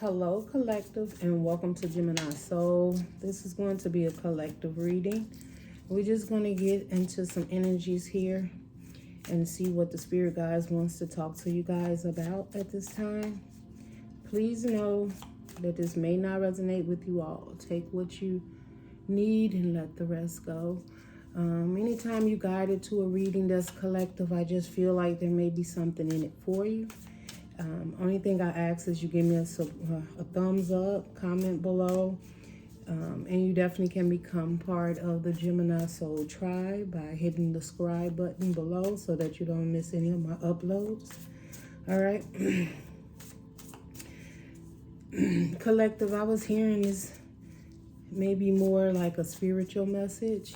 Hello, collective, and welcome to Gemini. So this is going to be a collective reading. We're just going to get into some energies here and see what the spirit guides wants to talk to you guys about at this time. Please know that this may not resonate with you all. Take what you need and let the rest go. Anytime you guided to a reading that's collective, I just feel like there may be something in it for you. Only thing I ask is you give me a thumbs up, comment below, and you definitely can become part of the Gemini Soul Tribe by hitting the subscribe button below so that you don't miss any of my uploads. All right. Collective, I was hearing this maybe more like a spiritual message,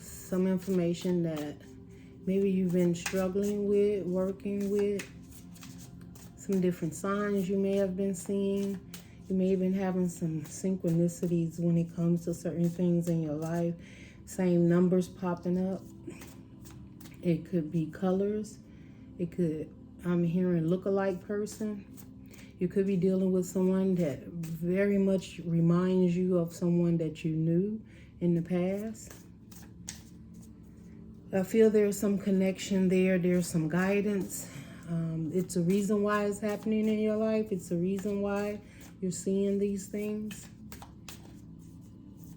some information that maybe you've been struggling with, working with, some different signs you may have been seeing. You may have been having some synchronicities when it comes to certain things in your life. Same numbers popping up. It could be colors. It could, I'm hearing look-alike person. You could be dealing with someone that very much reminds you of someone that you knew in the past. I feel there's some connection there. There's some guidance. It's a reason why it's happening in your life. It's a reason why you're seeing these things.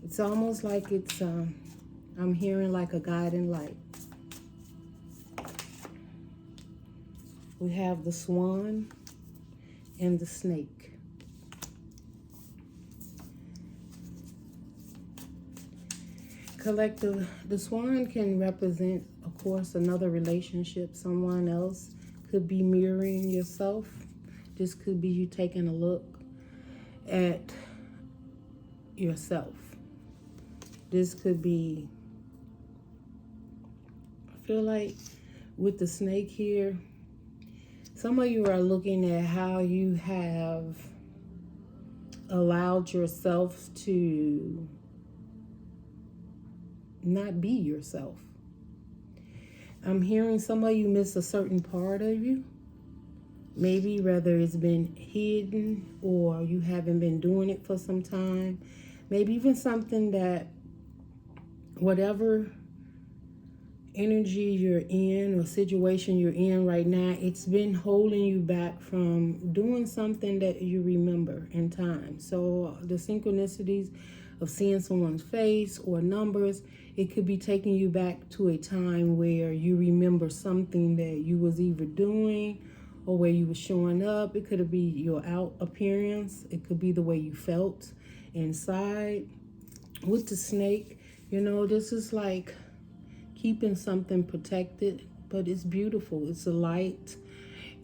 It's almost like it's, I'm hearing like a guiding light. We have the swan and the snake. Collective, the swan can represent, of course, another relationship, someone else. Could be mirroring yourself. This could be you taking a look at yourself. This could be, I feel like with the snake here, some of you are looking at how you have allowed yourself to not be yourself. I'm hearing some of you miss a certain part of you. Maybe whether it's been hidden or you haven't been doing it for some time. Maybe even something that whatever energy you're in or situation you're in right now, it's been holding you back from doing something that you remember in time. So the synchronicities of seeing someone's face or numbers, it could be taking you back to a time where you remember something that you was either doing or where you were showing up. It could be your out appearance. It could be the way you felt inside. With the snake, you know, this is like keeping something protected, but it's beautiful. It's a light.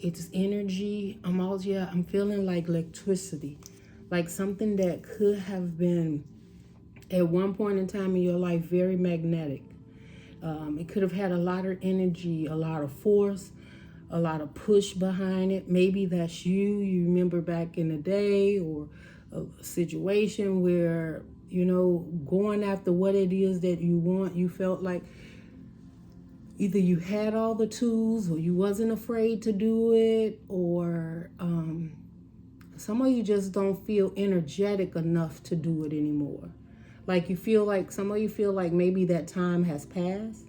It's energy. I'm feeling like electricity, like something that could have been at one point in time in your life very magnetic. It could have had a lot of energy, a lot of force, a lot of push behind it. Maybe that's you remember back in the day, or a situation where, you know, going after what it is that you want, you felt like either you had all the tools or you wasn't afraid to do it, or some of you just don't feel energetic enough to do it anymore. Like you feel like, some of you feel like maybe that time has passed.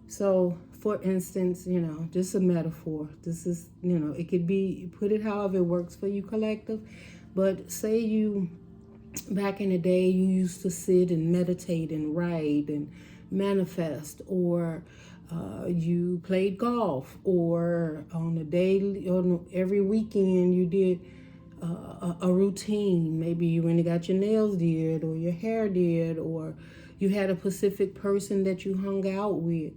So for instance, you know, just a metaphor. This is, you know, it could be, put it however it works for you, collective. But say you, back in the day, you used to sit and meditate and write and manifest, or you played golf, or on a daily, or every weekend you did a routine. Maybe you went and got your nails did, or your hair did, or you had a specific person that you hung out with.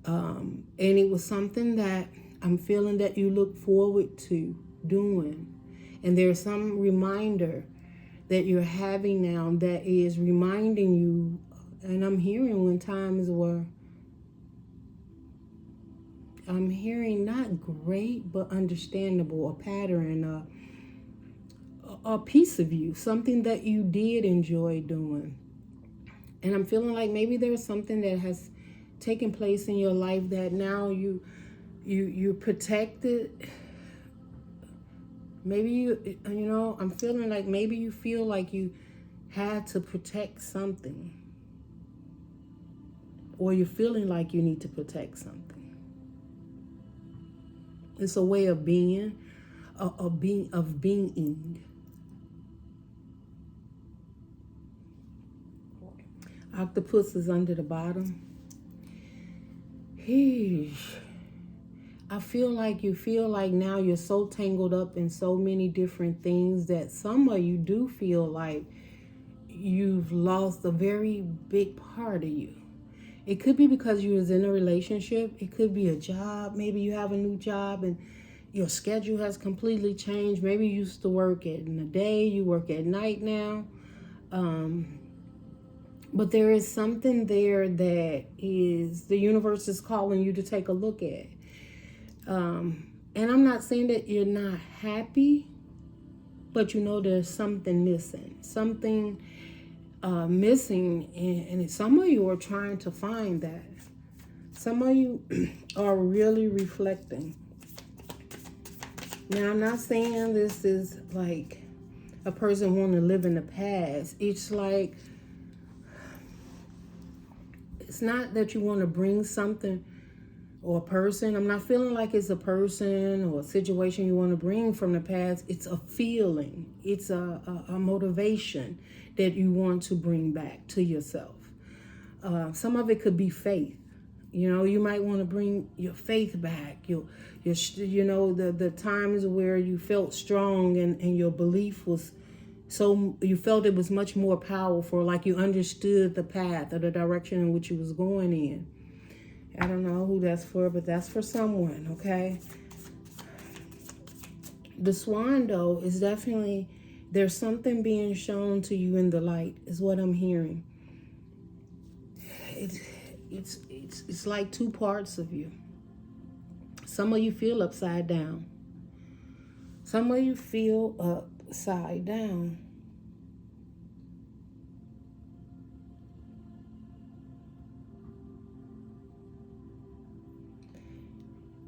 And it was something that I'm feeling that you look forward to doing. And there's some reminder that you're having now that is reminding you, and I'm hearing when times were, I'm hearing not great, but understandable, a pattern, a piece of you, something that you did enjoy doing. And I'm feeling like maybe there's something that has taken place in your life that now you protected Maybe you know, I'm feeling like maybe you feel like you had to protect something. Or you're feeling like you need to protect something. It's a way of being, of being. Octopus is under the bottom. I feel like now you're so tangled up in so many different things that some of you do feel like you've lost a very big part of you. It could be because you was in a relationship. It could be a job. Maybe you have a new job and your schedule has completely changed. Maybe you used to work in the day, you work at night now. But there is something there that is, the universe is calling you to take a look at. And I'm not saying that you're not happy, but you know there's something missing. Something missing, and some of you are trying to find that. Some of you are really reflecting. Now, I'm not saying this is like a person want to live in the past. It's like, it's not that you want to bring something or a person. I'm not feeling like it's a person or a situation you want to bring from the past. It's a feeling. It's a motivation that you want to bring back to yourself. Some of it could be faith. You know, you might want to bring your faith back. You know, the times where you felt strong and your belief was so, you felt it was much more powerful, like you understood the path or the direction in which you was going in. I don't know who that's for, but that's for someone, okay? The swan, though, is definitely, there's something being shown to you in the light, is what I'm hearing. It's like two parts of you. Some of you feel upside down. Some of you feel upside down.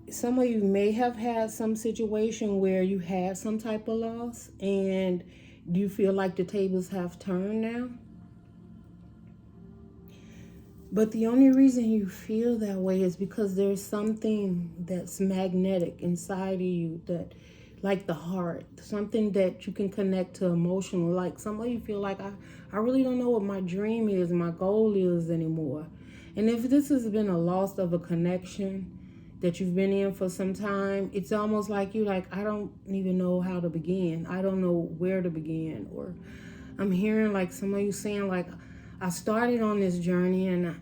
Some of you may have had some situation where you had some type of loss, and do you feel like the tables have turned now? But the only reason you feel that way is because there's something that's magnetic inside of you, that, like the heart, something that you can connect to emotional. Like some of you feel like, I really don't know what my dream is, my goal is anymore. And if this has been a loss of a connection that you've been in for some time, it's almost like you like, I don't even know how to begin. I don't know where to begin. Or I'm hearing like some of you saying like, I started on this journey and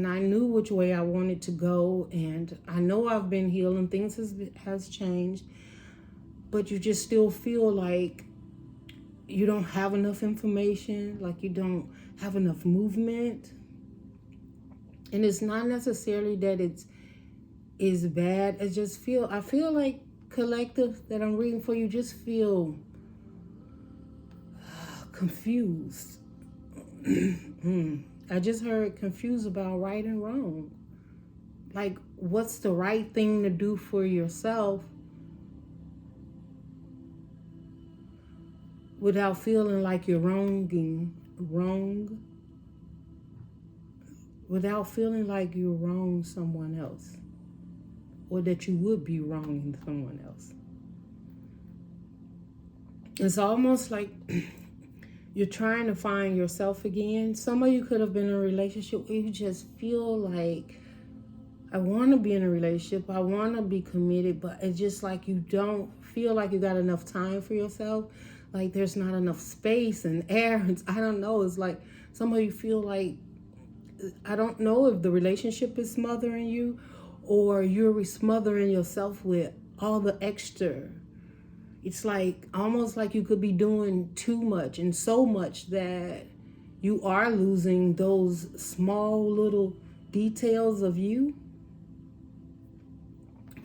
I knew which way I wanted to go, and I know I've been healing, things has changed, but you just still feel like you don't have enough information, like you don't have enough movement. And it's not necessarily that is bad. I feel like collective that I'm reading for you just feel confused. I just heard confused about right and wrong. Like, what's the right thing to do for yourself without feeling like you're wrong, without feeling like you wrong someone else, or that you would be wronging someone else. It's almost like you're trying to find yourself again. Some of you could have been in a relationship where you just feel like, I want to be in a relationship, I want to be committed, but it's just like you don't feel like you got enough time for yourself. Like there's not enough space and air. I don't know. It's like some of you feel like, I don't know if the relationship is smothering you or you're smothering yourself with all the extra. It's like almost like you could be doing too much and so much that you are losing those small little details of you.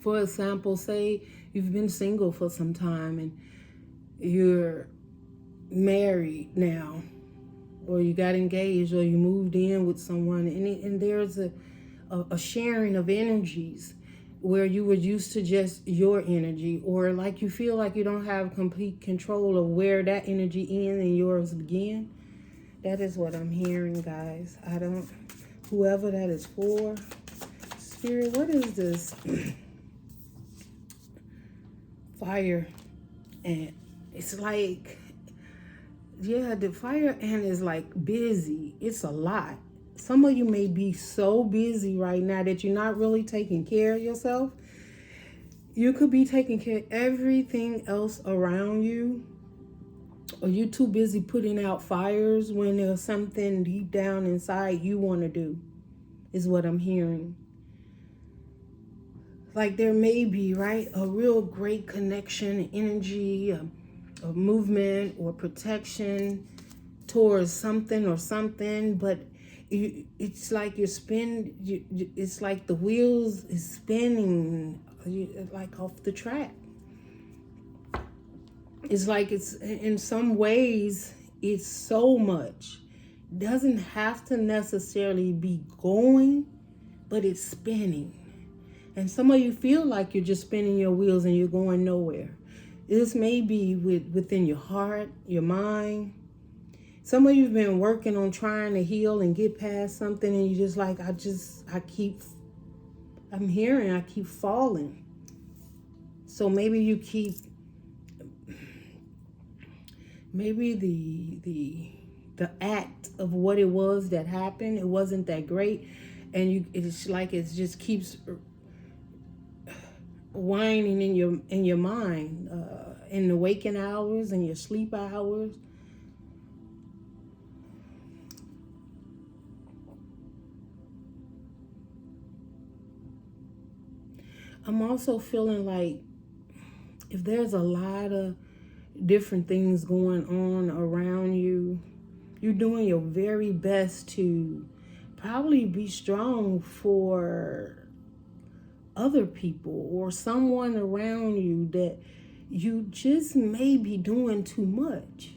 For example, say you've been single for some time and you're married now, or you got engaged, or you moved in with someone, and there's a sharing of energies. where you were used to just your energy, or like you feel like you don't have complete control of where that energy ends and yours begin. That is what I'm hearing, guys. I don't, whoever that is for. Spirit, what is this? Fire ant. It's like, yeah, the fire ant is like busy. It's a lot. Some of you may be so busy right now that you're not really taking care of yourself. You could be taking care of everything else around you, or you're too busy putting out fires when there's something deep down inside you want to do, is what I'm hearing. Like there may be, right, a real great connection, energy, a movement or protection towards something or something, but it's like it's like the wheels is spinning like off the track. It's like it's, in some ways, it's so much. Doesn't have to necessarily be going, but it's spinning. And some of you feel like you're just spinning your wheels and you're going nowhere. This may be within your heart, your mind. Some of you have been working on trying to heal and get past something, and you're just like, I keep falling. So maybe you keep, maybe the act of what it was that happened, it wasn't that great, and it's like it just keeps whining in your mind, in the waking hours and your sleep hours. I'm also feeling like if there's a lot of different things going on around you, you're doing your very best to probably be strong for other people or someone around you that you just may be doing too much.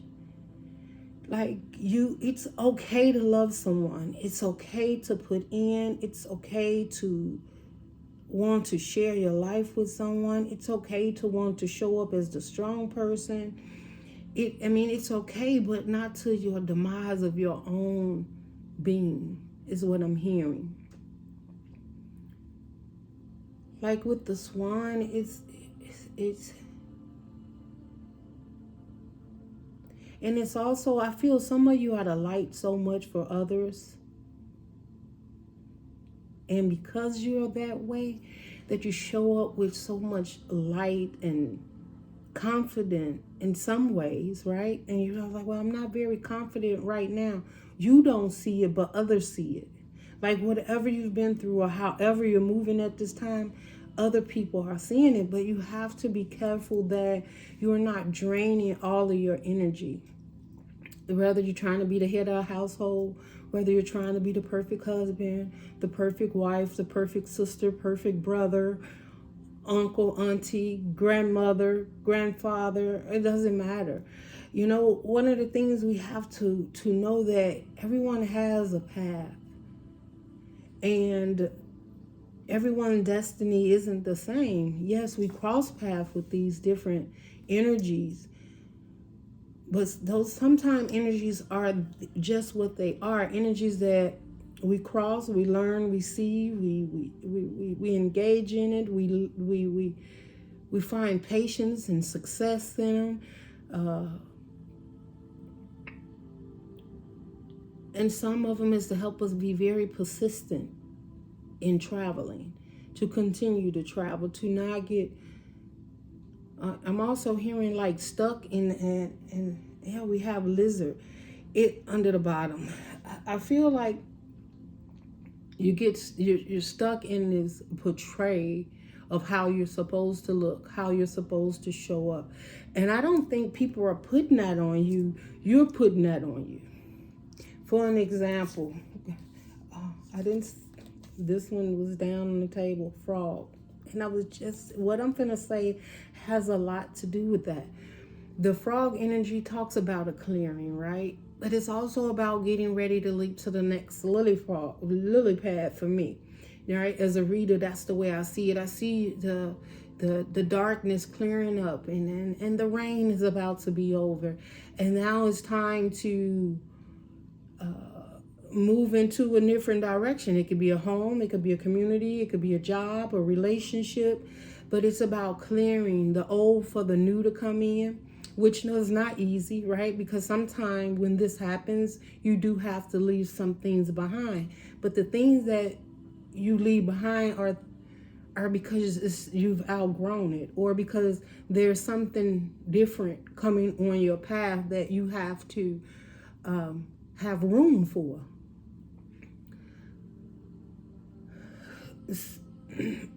Like it's okay to love someone. It's okay to put in. It's okay to want to share your life with someone. It's okay to want to show up as the strong person. It's okay, but not to your demise of your own being, is what I'm hearing. Like with the swan, it's and it's also, I feel some of you are the light so much for others. And because you're that way, that you show up with so much light and confident in some ways, right? And you're like, well, I'm not very confident right now. You don't see it, but others see it. Like whatever you've been through or however you're moving at this time, other people are seeing it, but you have to be careful that you're not draining all of your energy. Whether you're trying to be the head of a household, whether you're trying to be the perfect husband, the perfect wife, the perfect sister, perfect brother, uncle, auntie, grandmother, grandfather, it doesn't matter. You know, one of the things we have to know that everyone has a path, and everyone's destiny isn't the same. Yes, we cross paths with these different energies, but those sometimes energies are just what they are. Energies that we cross, we learn, we see, we engage in it, we find patience and success in them. And some of them is to help us be very persistent in traveling, to continue to travel, to not get I'm also hearing like stuck in yeah, we have lizard it under the bottom. I feel like you're stuck in this portray of how you're supposed to look, how you're supposed to show up. And I don't think people are putting that on you. You're putting that on you. For an example, this one was down on the table, frog. And I was just, what I'm going to say has a lot to do with that. The frog energy talks about a clearing, right? But it's also about getting ready to leap to the next lily pad for me. right? As a reader, that's the way I see it. I see the darkness clearing up, and the rain is about to be over, and now it's time to move into a different direction. It could be a home, it could be a community, it could be a job, a relationship, but it's about clearing the old for the new to come in, which is not easy, right? Because sometimes when this happens, you do have to leave some things behind, but the things that you leave behind are because you've outgrown it, or because there's something different coming on your path that you have to have room for.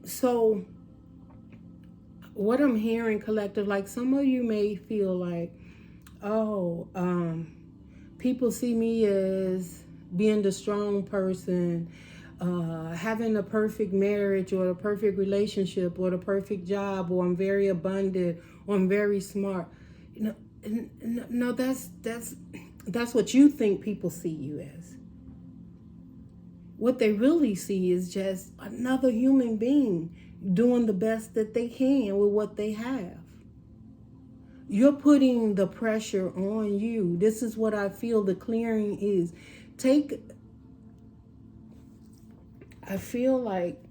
So what I'm hearing, collective, like some of you may feel like, oh, people see me as being the strong person, having a perfect marriage or a perfect relationship or the perfect job, or I'm very abundant, or I'm very smart. No, that's what you think people see you as. What they really see is just another human being doing the best that they can with what they have. You're putting the pressure on you. This is what I feel the clearing is. I feel like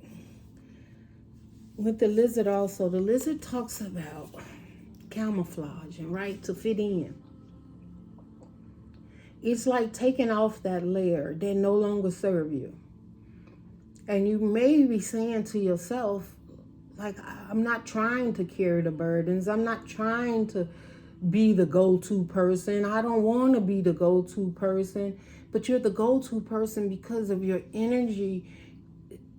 with the lizard also, the lizard talks about camouflaging, right? To fit in. It's like taking off that layer that no longer serve you. And you may be saying to yourself, like, I'm not trying to carry the burdens. I'm not trying to be the go-to person. I don't want to be the go-to person. But you're the go-to person because of your energy.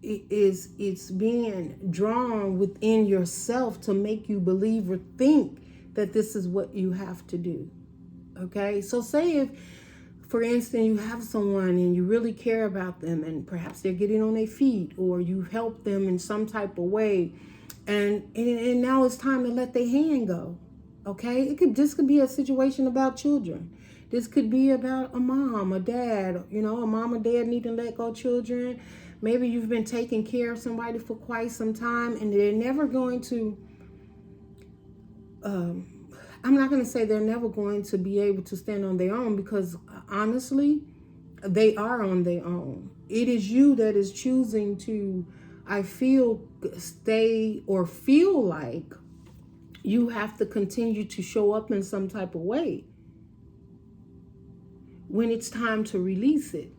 It's being drawn within yourself to make you believe or think that this is what you have to do. Okay? So say if, for instance, you have someone and you really care about them, and perhaps they're getting on their feet, or you help them in some type of way, and now it's time to let their hand go. Okay? This could be a situation about children. This could be about a mom, a dad, a mom or dad need to let go children. Maybe you've been taking care of somebody for quite some time, and they're never going to I'm not going to say they're never going to be able to stand on their own, because honestly, they are on their own. It is you that is choosing to, I feel, stay, or feel like you have to continue to show up in some type of way when it's time to release it.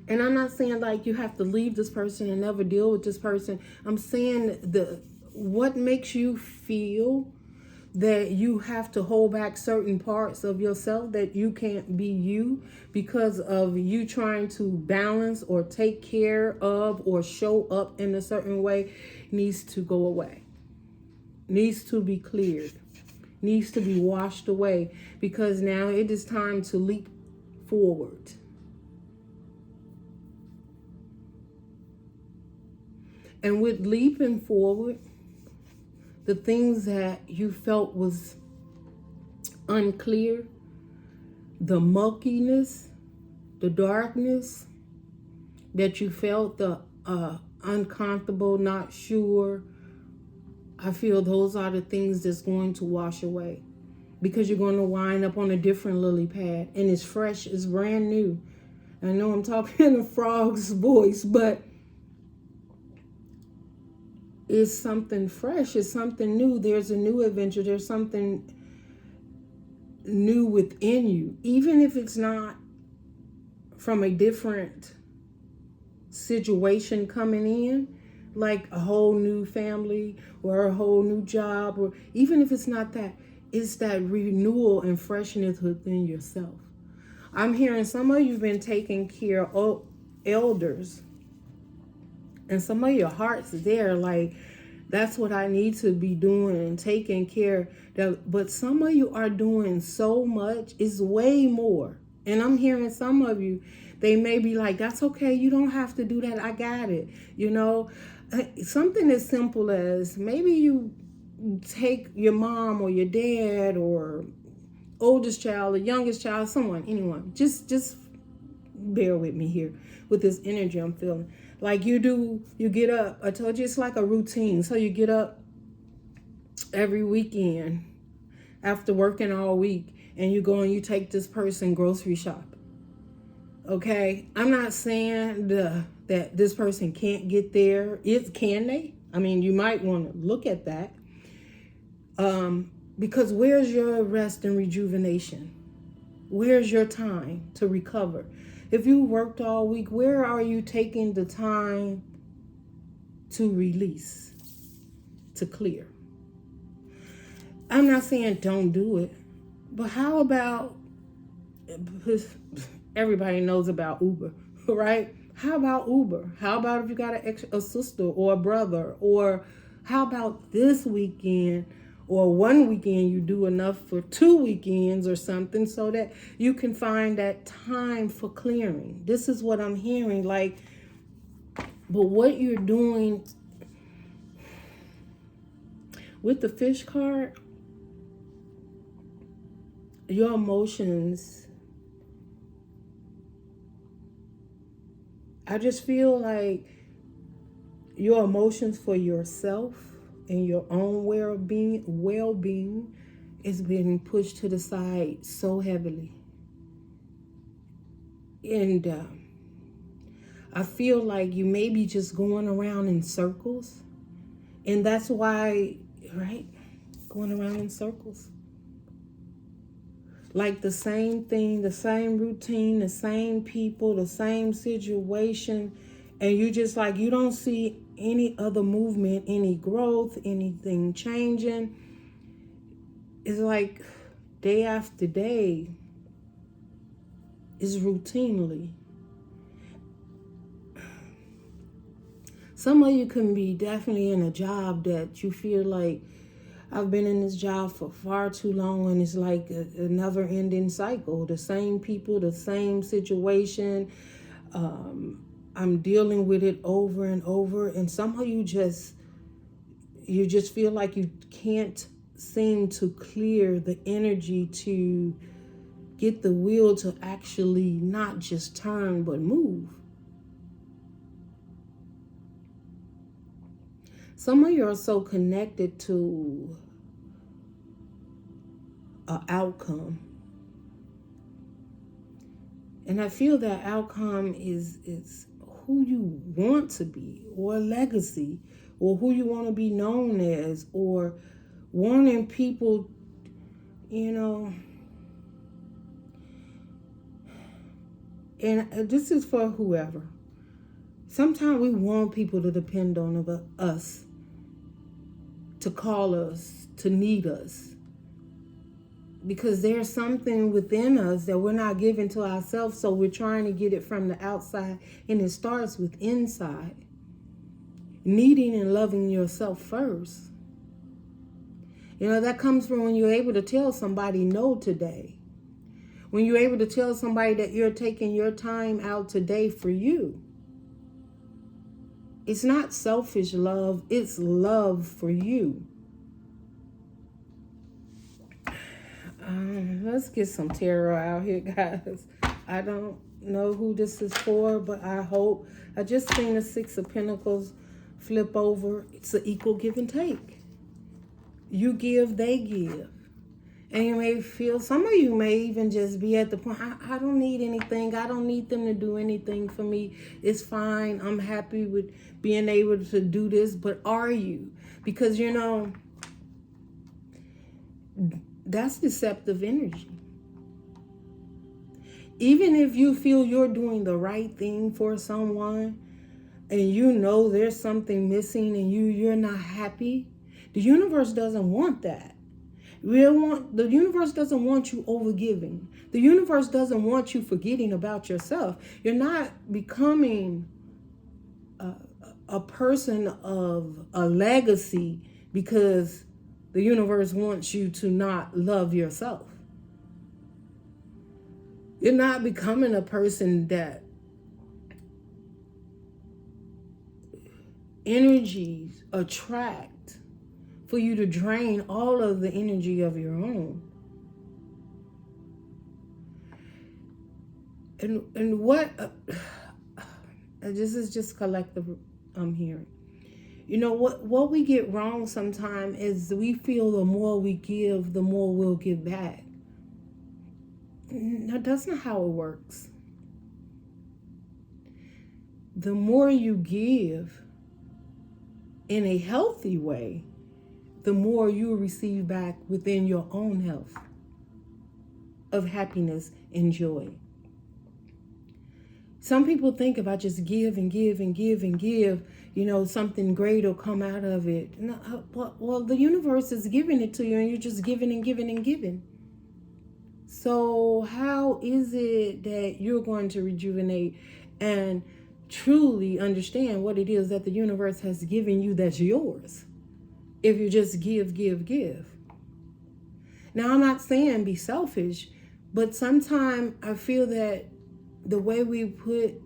And I'm not saying like you have to leave this person and never deal with this person. I'm saying what makes you feel that you have to hold back certain parts of yourself, that you can't be you because of you trying to balance or take care of or show up in a certain way, needs to go away, needs to be cleared, needs to be washed away, because now it is time to leap forward. And with leaping forward, the things that you felt was unclear, the muckiness, the darkness that you felt, the uncomfortable, not sure, I feel those are the things that's going to wash away, because you're going to wind up on a different lily pad, and it's fresh, it's brand new. I know I'm talking in a frog's voice, but it's something fresh, it's something new. There's a new adventure, there's something new within you, even if it's not from a different situation coming in, like a whole new family or a whole new job, or even if it's not that, it's that renewal and freshness within yourself. I'm hearing some of you've been taking care of elders, and some of your heart's there, like, that's what I need to be doing and taking care. But some of you are doing so much, it's way more. And I'm hearing some of you, they may be like, that's okay, you don't have to do that, I got it. Something as simple as maybe you take your mom or your dad or oldest child or youngest child, anyone. Just bear with me here with this energy I'm feeling. Like you get up. I told you it's like a routine. So you get up every weekend after working all week and you go and you take this person grocery shop. Okay? I'm not saying that this person can't get there. Can they? I mean, you might want to look at that. Because where's your rest and rejuvenation? Where's your time to recover? If you worked all week, where are you taking the time to release, to clear? I'm not saying don't do it, but how about, everybody knows about Uber, right? How about Uber? How about if you got a sister or a brother? Or how about this weekend or one weekend you do enough for 2 weekends or something so that you can find that time for clearing? This is what I'm hearing. Like, but what you're doing with the fish card, your emotions, I just feel like your emotions for yourself and your own well-being is being pushed to the side so heavily. And I feel like you may be just going around in circles. And that's why, right? Going around in circles. Like the same thing, the same routine, the same people, the same situation. And you just like, you don't see any other movement, any growth, anything changing. It's like day after day is routinely. Some of you can be definitely in a job that you feel like, I've been in this job for far too long and it's like a never-ending cycle. The same people, the same situation. I'm dealing with it over and over, and somehow you just feel like you can't seem to clear the energy to get the wheel to actually not just turn but move. Some of you are so connected to an outcome. And I feel that outcome is who you want to be, or a legacy, or who you want to be known as, or wanting people, and this is for whoever. Sometimes we want people to depend on us, to call us, to need us. Because there's something within us that we're not giving to ourselves, so we're trying to get it from the outside, and it starts with inside. Needing and loving yourself first. That comes from when you're able to tell somebody no today. When you're able to tell somebody that you're taking your time out today for you. It's not selfish love, it's love for you. Let's get some tarot out here, guys. I don't know who this is for, but I just seen the 6 of Pentacles flip over. It's an equal give and take. You give, they give. And you may feel, some of you may even just be at the point, I don't need anything. I don't need them to do anything for me. It's fine. I'm happy with being able to do this. But are you? Because, that's deceptive energy. Even if you feel you're doing the right thing for someone and there's something missing and you're not happy, the universe doesn't want that. The universe doesn't want you overgiving. The universe doesn't want you forgetting about yourself. You're not becoming a person of a legacy because the universe wants you to not love yourself. You're not becoming a person that energies attract for you to drain all of the energy of your own. And what This is just collective I'm hearing. You know, what we get wrong sometimes is we feel the more we give, the more we'll give back. No, that's not how it works. The more you give in a healthy way, the more you will receive back within your own health of happiness and joy. Some people think if I just give and give and give and give, you know, something great will come out of it. No, well, the universe is giving it to you and you're just giving and giving and giving. So how is it that you're going to rejuvenate and truly understand what it is that the universe has given you that's yours if you just give, give, give? Now, I'm not saying be selfish, but sometimes I feel that the way we put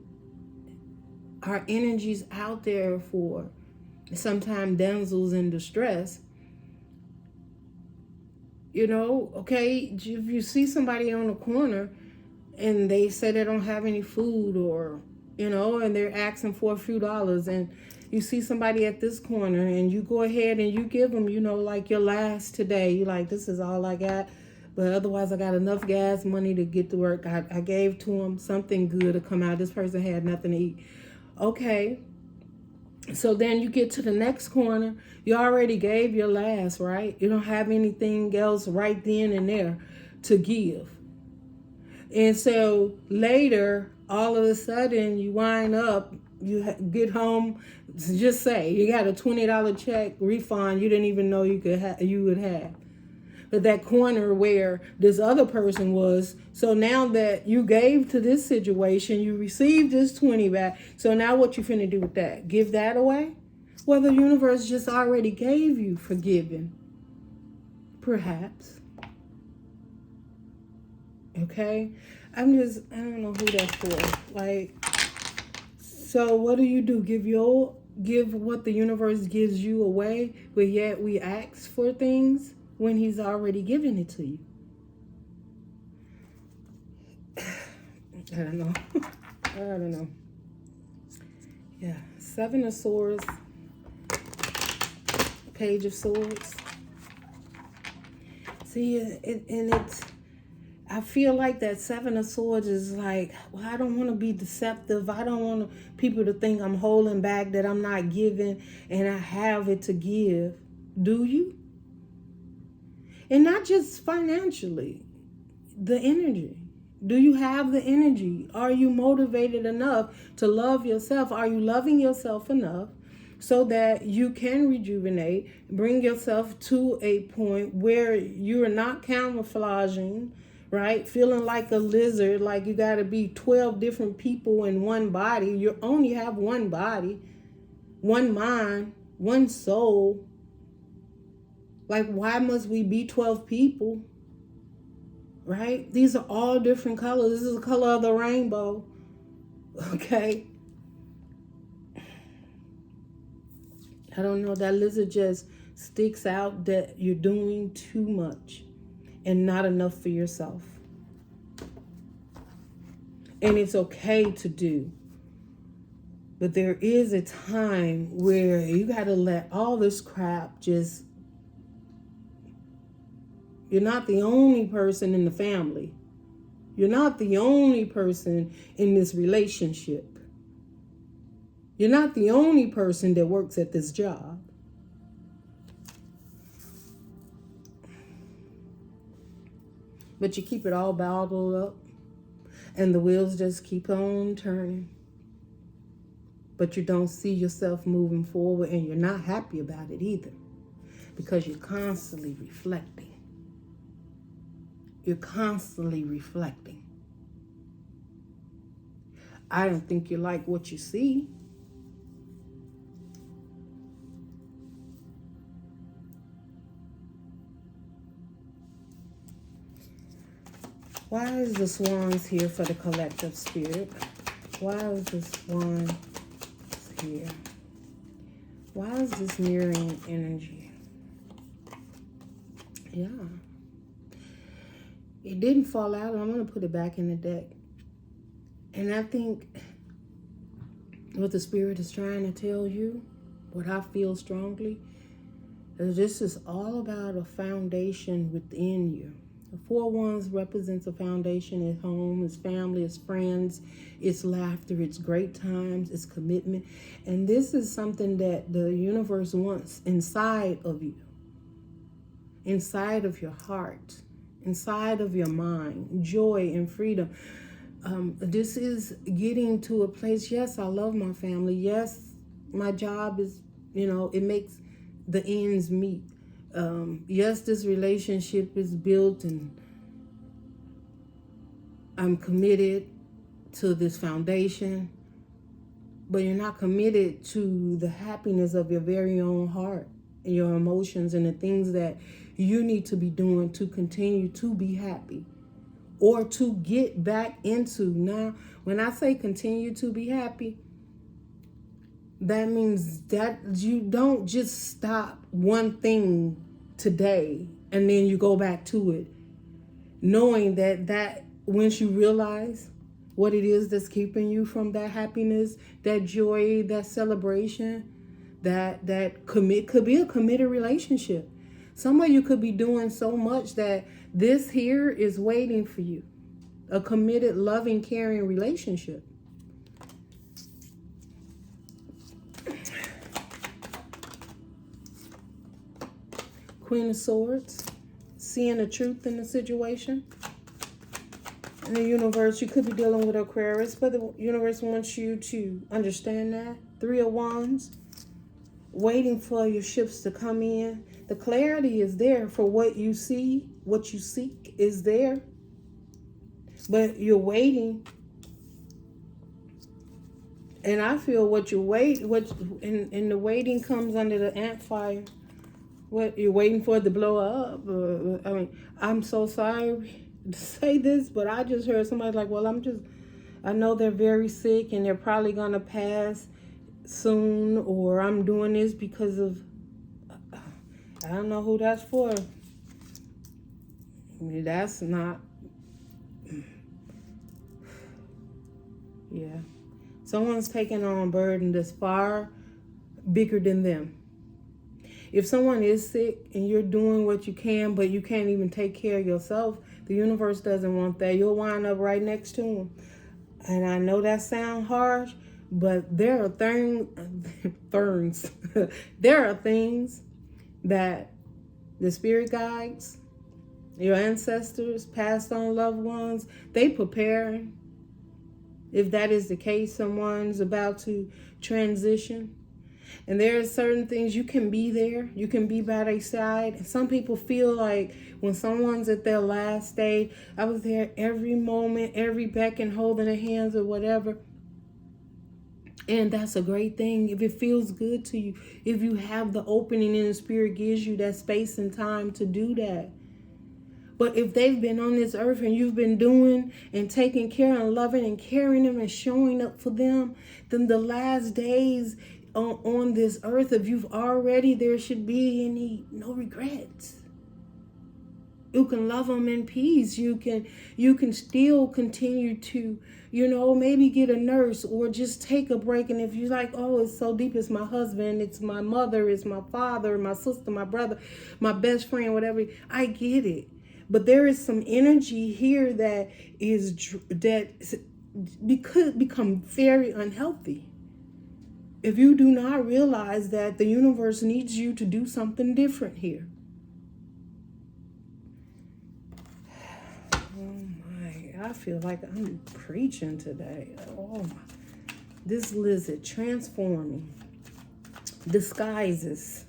our energies out there for sometimes damsels in distress, you know, okay, if you see somebody on the corner and they say they don't have any food, or, you know, and they're asking for a few dollars, and you see somebody at this corner and you go ahead and you give them, you know, like your last today, you like, this is all I got, but otherwise I got enough gas money to get to work. I gave to them something good to come out. This person had nothing to eat. Okay. So then you get to the next corner. You already gave your last, right? You don't have anything else right then and there to give. And so later, all of a sudden, you wind up, you get home, just say, you got a $20 check refund you didn't even know you would have. But that corner where this other person was, so now that you gave to this situation, you received this 20 back, so now what you finna do with that? Give that away? Well, the universe just already gave you forgiving. Perhaps. Okay? I don't know who that's for. Like, so what do? Give what the universe gives you away, but yet we ask for things when he's already given it to you. I don't know. I don't know. Yeah. 7 of Swords. Page of Swords. See, I feel like that 7 of Swords is like, well, I don't want to be deceptive. I don't want people to think I'm holding back, that I'm not giving, and I have it to give. Do you? And not just financially, the energy. Do you have the energy? Are you motivated enough to love yourself? Are you loving yourself enough so that you can rejuvenate, bring yourself to a point where you're not camouflaging, right? Feeling like a lizard, like you got to be 12 different people in one body. You only have one body, one mind, one soul. Like, why must we be 12 people? Right? These are all different colors. This is the color of the rainbow. Okay? I don't know. That lizard just sticks out that you're doing too much and not enough for yourself. And it's okay to do. But there is a time where you got to let all this crap just... You're not the only person in the family. You're not the only person in this relationship. You're not the only person that works at this job. But you keep it all bottled up, and the wheels just keep on turning. But you don't see yourself moving forward, and you're not happy about it either, because you're constantly reflecting. You're constantly reflecting. I don't think you like what you see. Why is the Swans here for the collective spirit? Why is the Swan here? Why is this mirroring energy? Yeah. It didn't fall out. I'm going to put it back in the deck. And I think What the Spirit is trying to tell you, what I feel strongly, is this is all about a foundation within you. The 4 Wands represents a foundation at home, it's family, it's friends, it's laughter, it's great times, it's commitment. And this is something that the universe wants inside of you, inside of your heart, inside of your mind, joy and freedom. This is getting to a place, yes, I love my family. Yes, my job is, it makes the ends meet. Yes, this relationship is built and I'm committed to this foundation, but you're not committed to the happiness of your very own heart and your emotions and the things that you need to be doing to continue to be happy or to get back into. Now, when I say continue to be happy, that means that you don't just stop one thing today and then you go back to it, knowing that once you realize what it is that's keeping you from that happiness, that joy, that celebration, that could be a committed relationship. Some of you could be doing so much that this here is waiting for you. A committed, loving, caring relationship. Queen of Swords, seeing the truth in the situation. In the universe, you could be dealing with Aquarius, but the universe wants you to understand that. 3 of Wands, waiting for your ships to come in. The clarity is there for what you see, what you seek is there. But you're waiting. And I feel what you wait, in the waiting comes under the ant fire. What you're waiting for it to blow up. I'm so sorry to say this, but I just heard somebody like, well, I know they're very sick and they're probably going to pass soon, or I'm doing this because of, I don't know who that's for. That's not, yeah. Someone's taking on a burden that's far bigger than them. If someone is sick and you're doing what you can, but you can't even take care of yourself, the universe doesn't want that. You'll wind up right next to them. And I know that sounds harsh, but there are there are things that the spirit guides, your ancestors, passed on loved ones, they prepare. If that is the case, someone's about to transition. And there are certain things you can be there. You can be by their side. And some people feel like when someone's at their last stage, I was there every moment, every beck and holding their hands or whatever. And that's a great thing. If it feels good to you, if you have the opening and the spirit gives you that space and time to do that. But if they've been on this earth and you've been doing and taking care and loving and caring them and showing up for them, then the last days on this earth, if you've already, there should be no regrets. You can love them in peace. You can still continue to, maybe get a nurse or just take a break. And if you're like, oh, it's so deep, it's my husband, it's my mother, it's my father, my sister, my brother, my best friend, whatever, I get it. But there is some energy here that could become very unhealthy. If you do not realize that the universe needs you to do something different here. Oh my, I feel like I'm preaching today. Oh my. This lizard transforming. Disguises.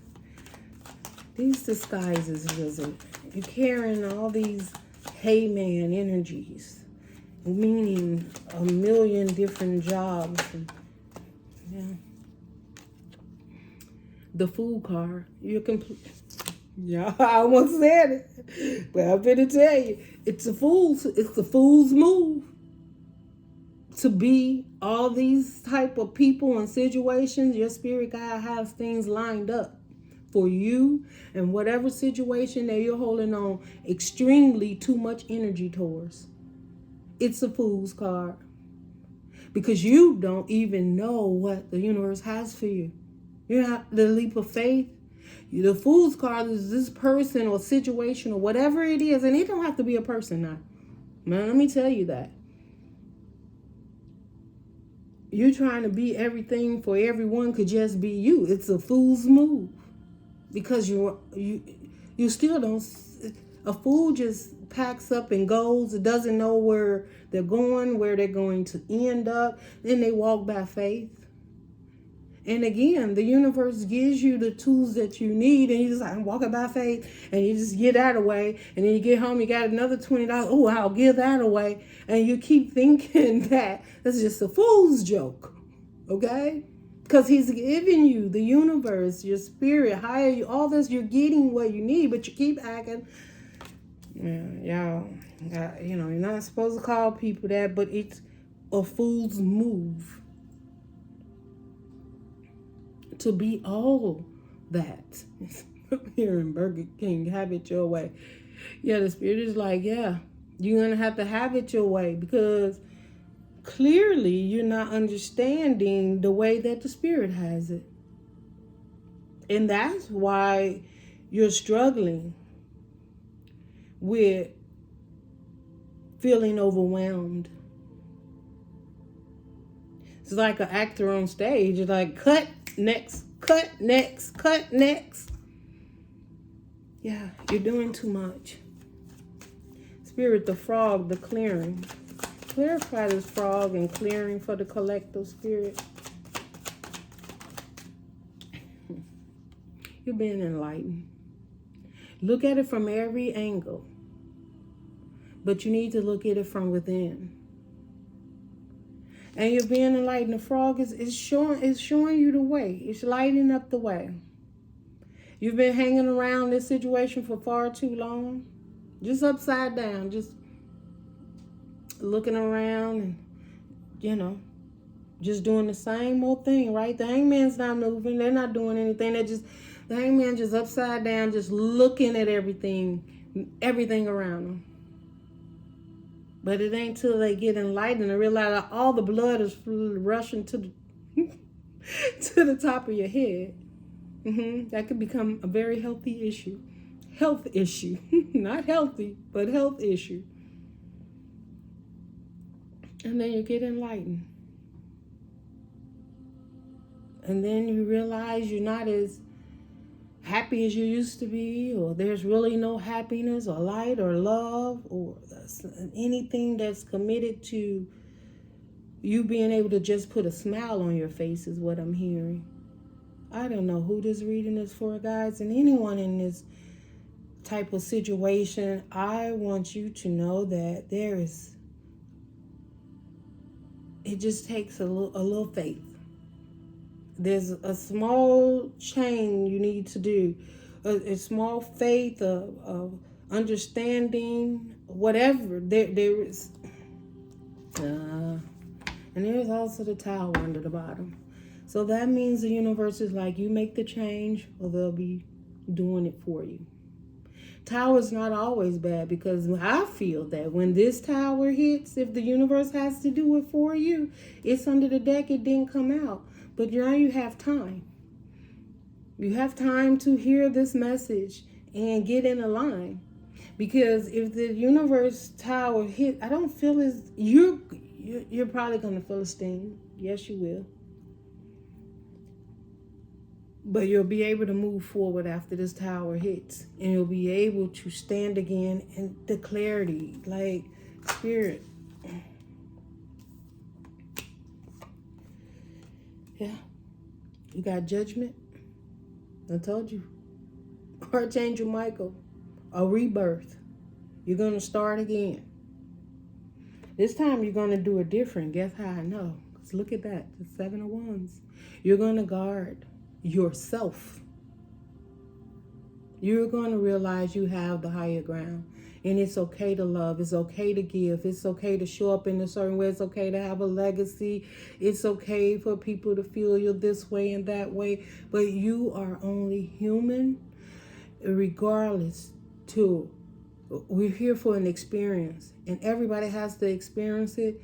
These disguises, lizard. You're carrying all these hey man energies, meaning a million different jobs. Yeah. The Fool card. You're complete. Yeah, I almost said it. But I'm going to tell you, it's the fool's move to be all these type of people and situations. Your spirit guide has things lined up for you and whatever situation that you're holding on extremely too much energy towards. It's a Fool's card. because you don't even know what the universe has for you. You have the leap of faith. The Fool's card is this person or situation or whatever it is, and it don't have to be a person now. Man, let me tell you that. You're trying to be everything for everyone could just be you. It's a fool's move. Because you still don't. A fool just packs up and goes. It doesn't know where they're going, where they're going to end up. Then they walk by faith. And again, the universe gives you the tools that you need, and you just like walk by faith, and you just get that away. And then you get home, you got another $20. Oh, I'll give that away. And you keep thinking that that's just a fool's joke, okay? Because he's giving you the universe, your spirit, higher you, all this. You're getting what you need, but you keep acting. Y'all, you're not supposed to call people that, but it's a fool's move. To be all that. Here in Burger King, have it your way. Yeah, the spirit is like, yeah, you're going to have to have it your way, because clearly you're not understanding the way that the spirit has it. And that's why you're struggling with feeling overwhelmed. It's like an actor on stage. It's like, cut, next, cut, next, cut, next. Yeah, you're doing too much. Spirit, the frog, the clearing. Clarify this frog and clearing for the collective spirit. You're being enlightened. Look at it from every angle. But you need to look at it from within. And you're being enlightened. The frog is showing you the way. It's lighting up the way. You've been hanging around this situation for far too long. Just upside down. Just looking around and, just doing the same old thing, right? The hangman's not moving. They're not doing anything. The hangman just upside down, just looking at everything around them. But it ain't till they get enlightened and realize that all the blood is rushing to the top of your head. That could become a very healthy issue. Health issue. Not healthy, but health issue. And then you get enlightened. And then you realize you're not as happy as you used to be, or there's really no happiness or light or love or anything that's committed to you being able to just put a smile on your face is what I'm hearing. I don't know who this reading is for, guys, and anyone in this type of situation. I want you to know that it just takes a little faith. There's a small change you need to do, a small faith of understanding, whatever. There is, and there's also the tower under the bottom. So that means the universe is like, you make the change or they'll be doing it for you. Tower's not always bad, because I feel that when this tower hits, if the universe has to do it for you, it's under the deck, it didn't come out. But now you have time. You have time to hear this message and get in a line. Because if the universe tower hit, I don't feel as you're probably going to feel a sting. Yes, you will. But you'll be able to move forward after this tower hits. And you'll be able to stand again in the clarity. Like, spirit. Yeah. You got judgment. I told you. Archangel Michael. A rebirth. You're going to start again. This time you're going to do it different. Guess how I know? Because look at that. The 7 of Wands. You're going to guard yourself. You're going to realize you have the higher ground. And it's okay to love. It's okay to give. It's okay to show up in a certain way. It's okay to have a legacy. It's okay for people to feel you this way and that way. But you are only human. Regardless we're here for an experience. And everybody has to experience it.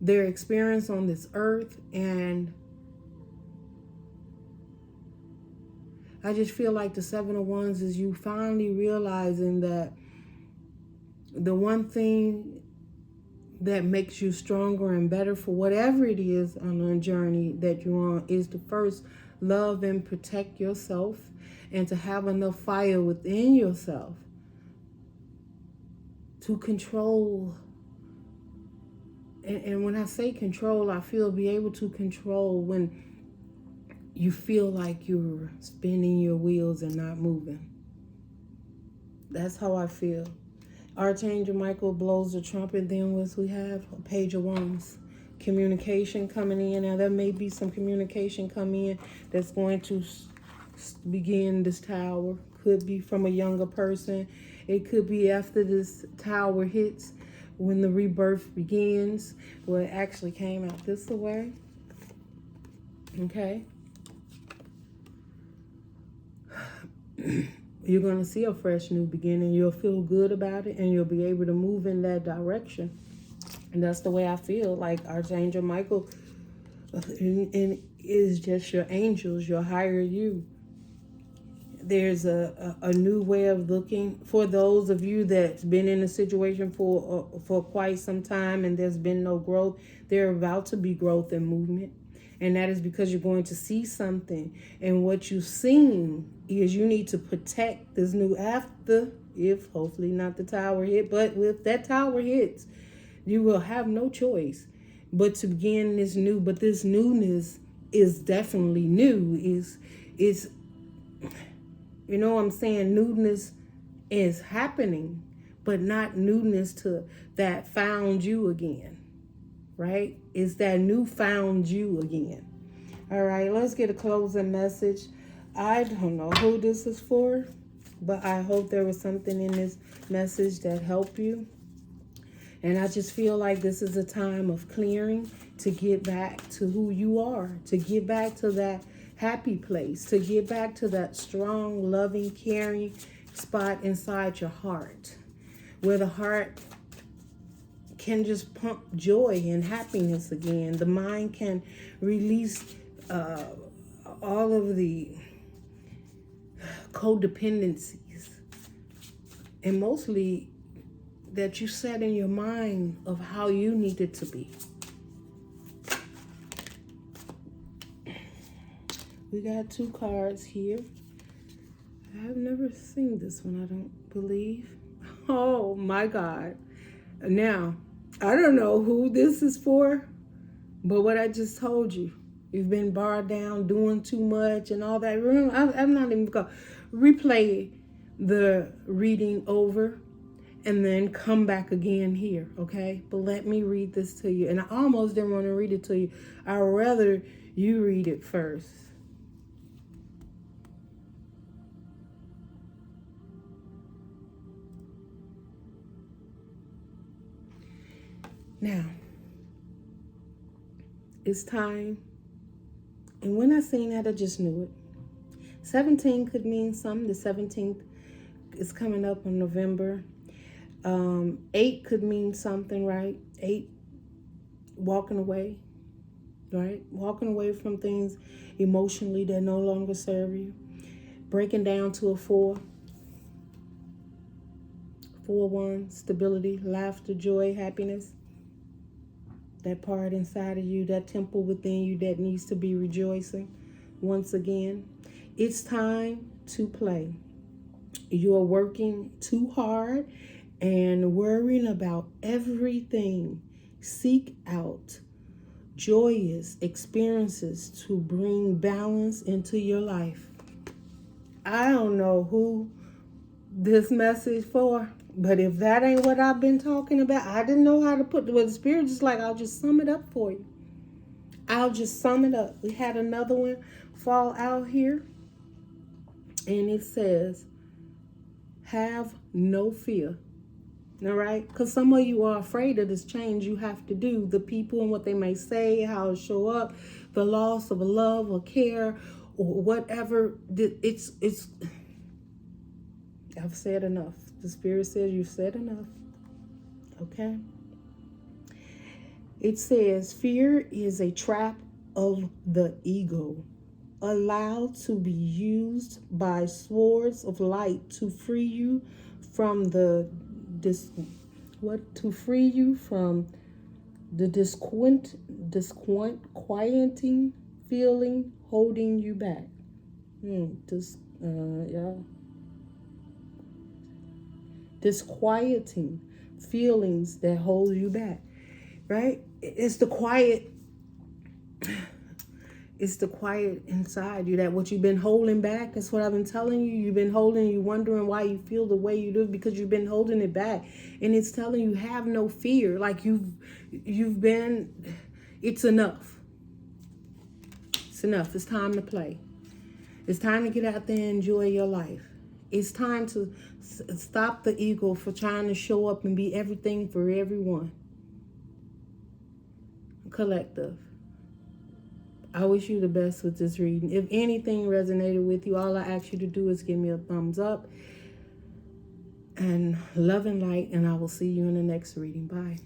their experience on this earth. And I just feel like the Seven of Wands is you finally realizing that the one thing that makes you stronger and better for whatever it is on a journey that you're on is to first love and protect yourself, and to have enough fire within yourself to control. And when I say control, I feel be able to control when you feel like you're spinning your wheels and not moving. That's how I feel. Archangel Michael blows the trumpet. Then what we have? A Page of Wands. Communication coming in. Now there may be some communication coming in that's going to begin this tower. Could be from a younger person. It could be after this tower hits, when the rebirth begins. Well, it actually came out this way. Okay. You're going to see a fresh new beginning. You'll feel good about it, and you'll be able to move in that direction. And that's the way I feel. Like Archangel Michael and is just your angels, your higher you. There's a new way of looking. For those of you that's been in a situation for quite some time and there's been no growth, there about to be growth and movement. And that is because you're going to see something. And what you've seen is you need to protect this new after, if hopefully not the tower hit, but if that tower hits, you will have no choice but to begin this new. But this newness is definitely new. Is you know what I'm saying? Newness is happening, but not newness to that found you again. Right? It's that new found you again. All right, let's get a closing message. I don't know who this is for, but I hope there was something in this message that helped you. And I just feel like this is a time of clearing, to get back to who you are, to get back to that happy place, to get back to that strong, loving, caring spot inside your heart, where the heart can just pump joy and happiness again. The mind can release all of the codependencies, and mostly that you set in your mind of how you need it to be. We got 2 cards here. I've never seen this one, I don't believe. Oh my God. Now, I don't know who this is for, but what I just told you, you've been barred down, doing too much and all that. I'm not even going to replay the reading over and then come back again here, okay? But let me read this to you. And I almost didn't want to read it to you. I'd rather you read it first. Now, it's time. And when I seen that, I just knew it. 17 could mean something. The 17th is coming up in November. 8 could mean something, right? 8, walking away, right? Walking away from things emotionally that no longer serve you. Breaking down to a 4. 4-1, stability, laughter, joy, happiness. That part inside of you, that temple within you that needs to be rejoicing once again. It's time to play. You're working too hard and worrying about everything. Seek out joyous experiences to bring balance into your life. I don't know who this message for, but if that ain't what I've been talking about, I didn't know how to put the Spirit just like, I'll just sum it up for you. I'll just sum it up. We had another one fall out here, and it says, have no fear. All right? Because some of you are afraid of this change you have to do. The people and what they may say, how it show up, the loss of a love or care or whatever. It's I've said enough. The Spirit says you've said enough. Okay? It says, fear is a trap of the ego, allowed to be used by swords of light to free you from the disquieting feeling holding you back. Disquieting feelings that hold you back, right? It's the quiet inside you, that what you've been holding back. That's what I've been telling you. You've been holding, you wondering why you feel the way you do, because you've been holding it back. And it's telling you, have no fear. Like you've been, it's enough. It's enough. It's time to play. It's time to get out there and enjoy your life. It's time to stop the ego for trying to show up and be everything for everyone. Collective. I wish you the best with this reading. If anything resonated with you, all I ask you to do is give me a thumbs up. And love and light, and I will see you in the next reading. Bye.